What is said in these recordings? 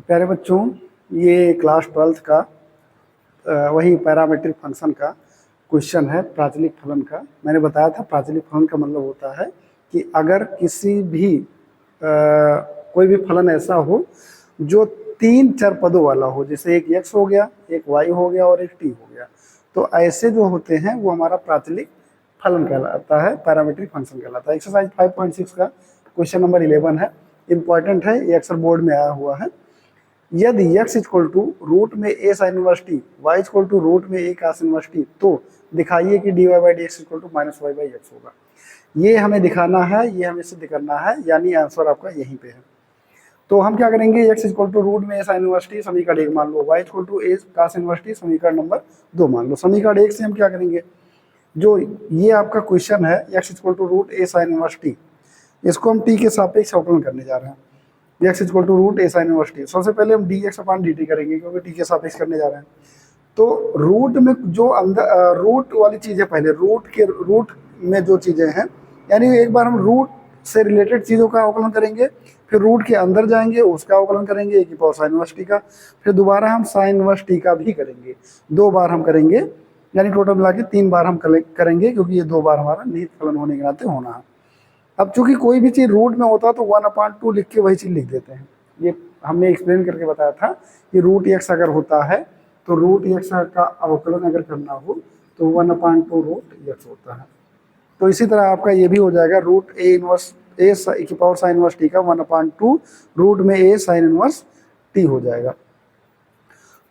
प्यारे बच्चों, ये क्लास 12th का वही पैरामेट्रिक फंक्शन का क्वेश्चन है प्राचलिक फलन का। मैंने बताया था प्राचलिक फलन का मतलब होता है कि अगर किसी भी कोई भी फलन ऐसा हो जो तीन चर पदों वाला हो, जैसे एक x हो गया, एक y हो गया और एक t हो गया, तो ऐसे जो होते हैं वो हमारा प्राचलिक फलन कहलाता है, पैरामेट्रिक फंक्शन कहलाता है। एक्सरसाइज 5.6 का क्वेश्चन नंबर 11 है, इंपॉर्टेंट है, ये अक्सर बोर्ड में आया हुआ है। यदि x इक्वल टू रूट में a sine inverse t, y equal to root में a कास इनवर्स टी, तो दिखाइए कि dy by d x equal to minus y by x होगा। ये हमें दिखाना है, ये हमें सिद्ध करना है, यानी आंसर आपका यहीं पे है। तो हम क्या करेंगे, x इक्वल टू रूट में a साइन इनवर्स टी समीकरण 1 मान लो, y equal to a cos inverse t समीकरण नंबर 2 मान लो। समीकरण 1 से हम क्या करेंगे, जो ये आपका क्वेश्चन है x equal to root a sine inverse t, इसको हम t के सापेक्ष अवकलन करने जा रहे हैं। x equal to root A sine inverse t, सबसे पहले हम dx अपॉन dt करेंगे क्योंकि t के सापेक्ष करने जा रहे हैं। तो रूट में जो अंदर रूट वाली चीज़ है, पहले रूट में जो चीज़ें हैं, यानी एक बार हम रूट से रिलेटेड चीज़ों का अवकलन करेंगे, फिर रूट के अंदर जाएंगे उसका अवकलन करेंगे a की पावर साइन इनवर्स टी का, फिर दोबारा हम साइन इनवर्स टी का भी करेंगे, 2 बार हम करेंगे, यानी टोटल मिला के 3 बार हम करेंगे, क्योंकि ये 2 बार हमारा निहित फलन होने के नाते होना है। अब चूंकि कोई भी चीज़ रूट में होता है तो 1/2 लिख के वही चीज़ लिख देते हैं। ये हमने एक्सप्लेन करके बताया था कि रूट एक्स अगर होता है तो रूट एक्स का अवकलन अगर करना हो तो 1/2 रूट एक्स होता है। तो इसी तरह आपका ये भी हो जाएगा, रूट ए इनवर्स ए की पावर साइन इनवर्स टी का 1/2 रूट में ए साइन इनवर्स टी हो जाएगा।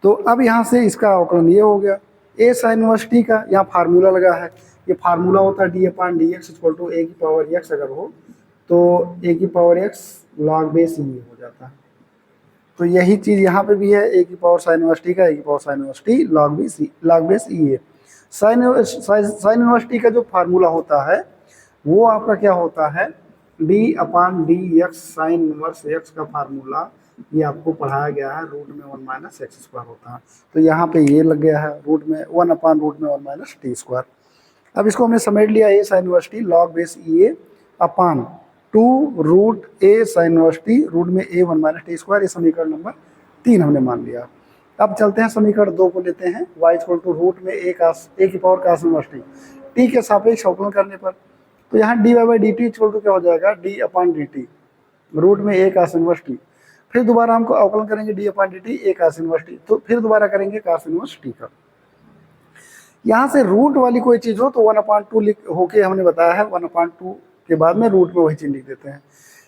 तो अब यहाँ से इसका अवकलन ये हो गया, ए साइन इनवर्स टी का यहाँ फार्मूला लगा है, ये फार्मूला होता है D upon D x equal to A की पावर एक्स अगर हो तो ए की power X log base E हो जाता है। तो यही चीज़ यहाँ पे भी है, ए की पावर साइन इनवर्स टी का ए की power sine inverse T log base E है। साइन इनवर्स टी का जो फार्मूला होता है वो आपका क्या होता है, D upon D x sine inverse x का फार्मूला ये आपको पढ़ाया गया है, रूट में 1 माइनस एक्स स्क्वायर होता है। तो यहाँ पे ये लग गया है, रूट में 1 अपॉन रूट में 1 माइनस टी स्क्वायर। अब इसको हमने समेट लिया, A sine inverse T log base E A upon 2 root A sine inverse T root में ए 1 माइनस टी स्क्वायर, ये समीकरण नंबर 3 हमने मान लिया। अब चलते हैं समीकरण 2 को लेते हैं, y इक्वल टू रूट में ए की पावर कास इनवर्स टी के सापेक्ष अवकलन करने पर, तो यहाँ d y by d t equal to क्या हो जाएगा, d upon d t root में ए कास इनवर्स टी, फिर दोबारा हमको अवकलन करेंगे d upon d t a cos inverse t, तो फिर दोबारा करेंगे कास इनवर्स टी का। यहाँ से रूट वाली कोई चीज़ हो तो 1/2 लिख होके हमने बताया है, 1/2 के बाद में रूट में वही चीज़ लिख देते हैं।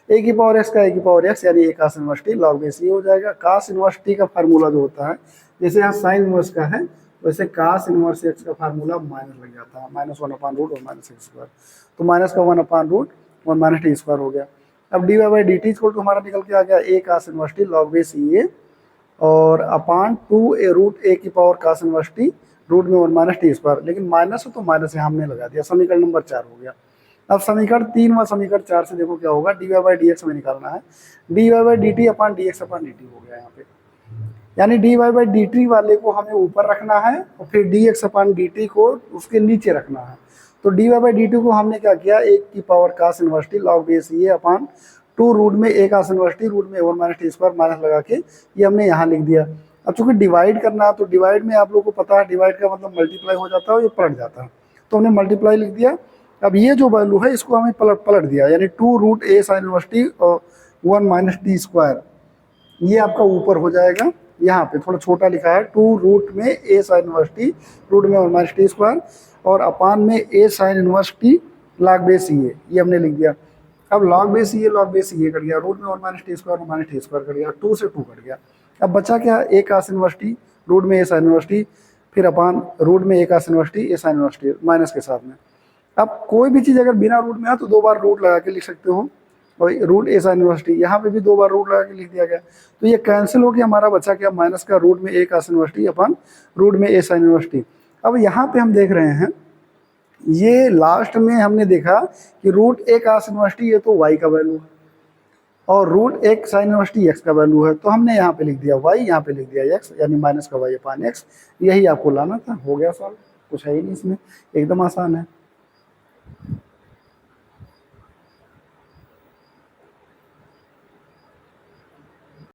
ए की पावर एक्स का ए की पावर एक्स यानी ए cos inverse T log base ये हो जाएगा। कास इनवर्स टी का फार्मूला जो होता है, जैसे यहाँ साइन इनवर्स का है वैसे कास इनवर्स एक्स का फार्मूला माइनस लग जाता है, -1/रूट और माइनस एक्स स्क्वायर, तो माइनस का 1/रूट 1 माइनस टी स्क्वायर हो गया। अब d y by d t equal to हमारा निकल के आ गया a cos inverse T log base ये और अपॉन 2 ए रूट ए की power cos inverse T root में 1 माइनस टी स्क्वायर, लेकिन माइनस है तो माइनस यहाँ हमने लगा दिया, समीकरण नंबर 4 हो गया। अब समीकरण 3 व समीकरण 4 से देखो क्या होगा, d y by d x हमें निकालना है, d y by d t upon D x upon d t हो गया यहाँ पे, यानी d y by d t वाले को हमें ऊपर रखना है और फिर d x upon d t को उसके नीचे रखना है। तो d y by d t को हमने क्या किया, एक की power cos inverse T log base ये अपॉन 2 रूट में ए कास इनवर्स टी रूट में 1 माइनस टी स्क्वायर माइनस लगा के ये हमने यहाँ लिख दिया। अब चूंकि डिवाइड करना है तो डिवाइड में आप लोगों को पता है डिवाइड का मतलब मल्टीप्लाई हो जाता है और ये पलट जाता है, तो हमने मल्टीप्लाई लिख दिया। अब ये जो वैल्यू है इसको हमें पलट दिया, यानी 2 रूट ए साइन इनवर्स टी और 1 माइनस टी स्क्वायर, ये आपका ऊपर हो जाएगा। यहाँ पे थोड़ा छोटा लिखा है, 2 रूट में A sine inverse T root में 1 माइनस टी स्क्वायर और अपान में A sine inverse T log base ये हमने लिख दिया। अब लॉग बेस ये कट गया, रूट में 1 minus T square 1 minus T square cut गया, 2 से 2 कट गया। अब बचा क्या, A cos inverse T root में ए साइन इनवर्स टी फिर अपान रूट में ए cos inverse T A sine inverse T minus के साथ में। अब कोई भी चीज़ अगर बिना रूट में है तो 2 बार रूट लगा के लिख सकते हो, और रूट ए साइन इनवर्स टी यहाँ पे भी 2 बार रूट लगा के लिख दिया गया, तो ये कैंसिल हो गया, हमारा बचा क्या, माइनस का रूट में ए कास इनवर्स टी अपन रूट में ए साइन इनवर्स टी। अब यहाँ पे हम देख रहे हैं, ये लास्ट में हमने देखा कि रूट ए कास इनवर्स टी ये तो वाई का वैल्यू है और रूट एक साइन इनवर्स टी एक्स का वैल्यू है, तो हमने यहाँ पे लिख दिया वाई, यहाँ पे लिख दिया एक्स, यानी माइनस का वाई अपान एक्स। यही आपको लाना था, हो गया सॉल्व, कुछ है ही नहीं इसमें, एकदम आसान है।